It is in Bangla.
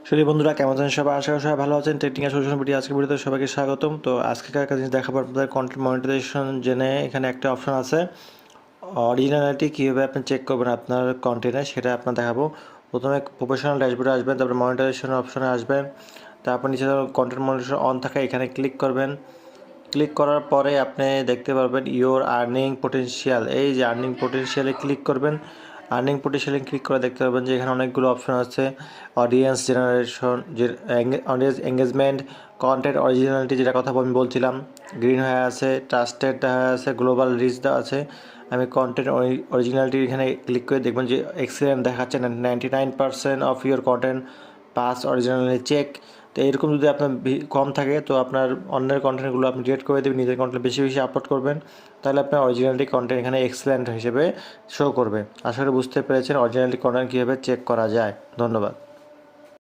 শুধু বন্ধুরা কেমন আছেন সবাই, আশা করি সবাই ভালো আছেন। টেকনিক্যাল সলিউশন ভিডিও আজকে ভিডিওতে সবাইকে স্বাগতম। তো আজকে একটা জিনিস দেখাবো আপনাদের, কন্টেন্ট মনিটাইজেশন জেনে এখানে একটা অপশন আছে, অরিজিনালিটি কীভাবে আপনি চেক করবেন আপনার কন্টেন্টে সেটা আপনার দেখাবো। প্রথমে প্রফেশনাল ড্যাশবোর্ডে আসবেন, তারপরে মনিটাইজেশন অপশনে আসবেন, তারপর নিচে কন্টেন্ট মনিটাইজেশন অন থাকে এখানে ক্লিক করবেন। ক্লিক করার পরে আপনি দেখতে পারবেন ইওর আর্নিং পোটেনশিয়াল, এই যে আর্নিং পোটেনশিয়ালে ক্লিক করবেন। আর্নিং পোটেনশিয়ালে ক্লিক করে দেখতে পারবেন যে এখানে অনেকগুলো অপশন আছে, অডিয়েন্স জেনারেশন, যে অডিয়েন্স এঙ্গেজমেন্ট, কন্টেন্ট অরিজিনালিটি যেটা কথা আমি বলছিলাম, গ্রিন হয়ে আছে, ট্রাস্টেড হয়ে আছে, গ্লোবাল রিচ দেওয়া আছে। আমি কন্টেন্ট অরিজিনালিটি এখানে ক্লিক করে দেখবেন যে এক্সেলেন্ট দেখাচ্ছে, 99% of your content pass originally check. তো এরকম যদি আপনার কম থাকে তো আপনার অন্যের কন্টেন্টগুলো আপনি ডিলিট করে দেবেন, নিজের কন্টেন্ট বেশি বেশি আপলোড করবেন, তাহলে আপনার অরিজিনালিটি কন্টেন্ট এখানে এক্সেলেন্ট হিসেবে শো করবে। আশা করি বুঝতে পেরেছেন অরিজিনালিটি কন্টেন্ট কীভাবে চেক করা যায়। ধন্যবাদ।